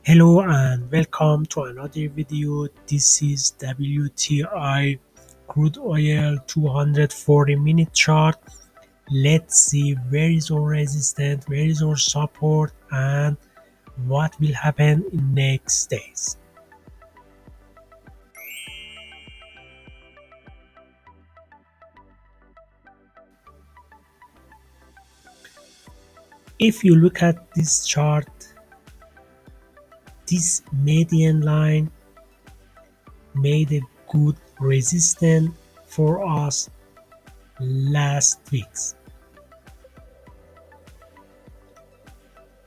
Hello and welcome to another video. This is WTI crude oil 240-minute chart. Let's see where is our resistance, where is our support, and what will happen in next days. If you look at this chart, this median line made a good resistance for us last weeks.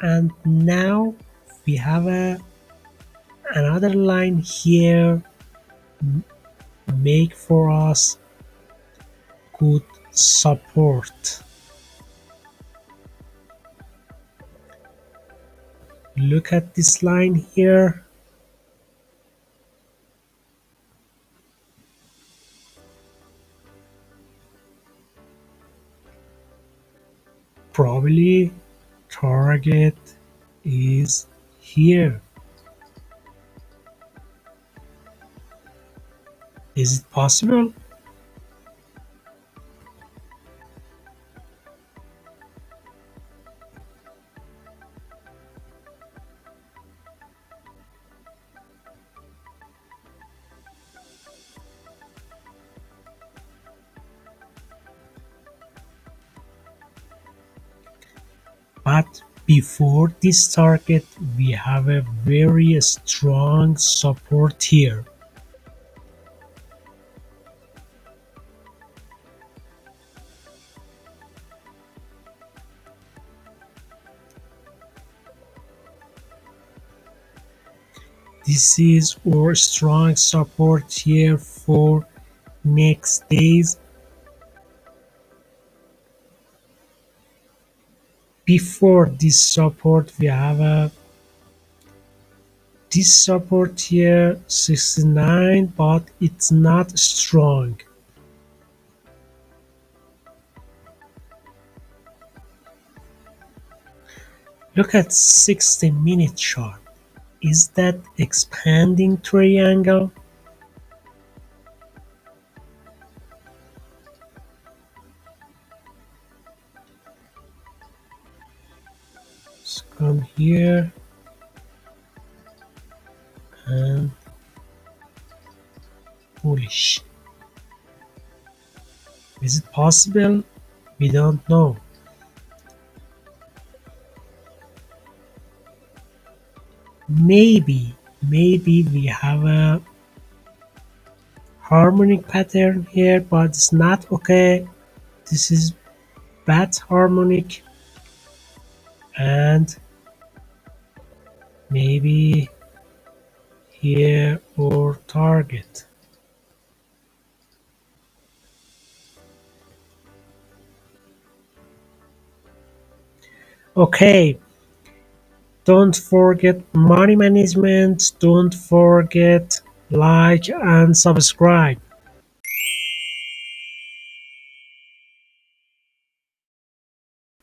And now we have another line here make for us good support. Look at this line here. Probably target is here. Is it possible? But before this target, we have a very strong support here. This is our strong support here for next days. Before this support, we have this support here 69, but it's not strong. Look at 60-minute chart. Is that expanding triangle? Let's come here and bullish. Is it possible? We don't know. Maybe we have a harmonic pattern here, but it's not okay. This is bad harmonic, and maybe here or target. Okay, don't forget money management, don't forget like and subscribe.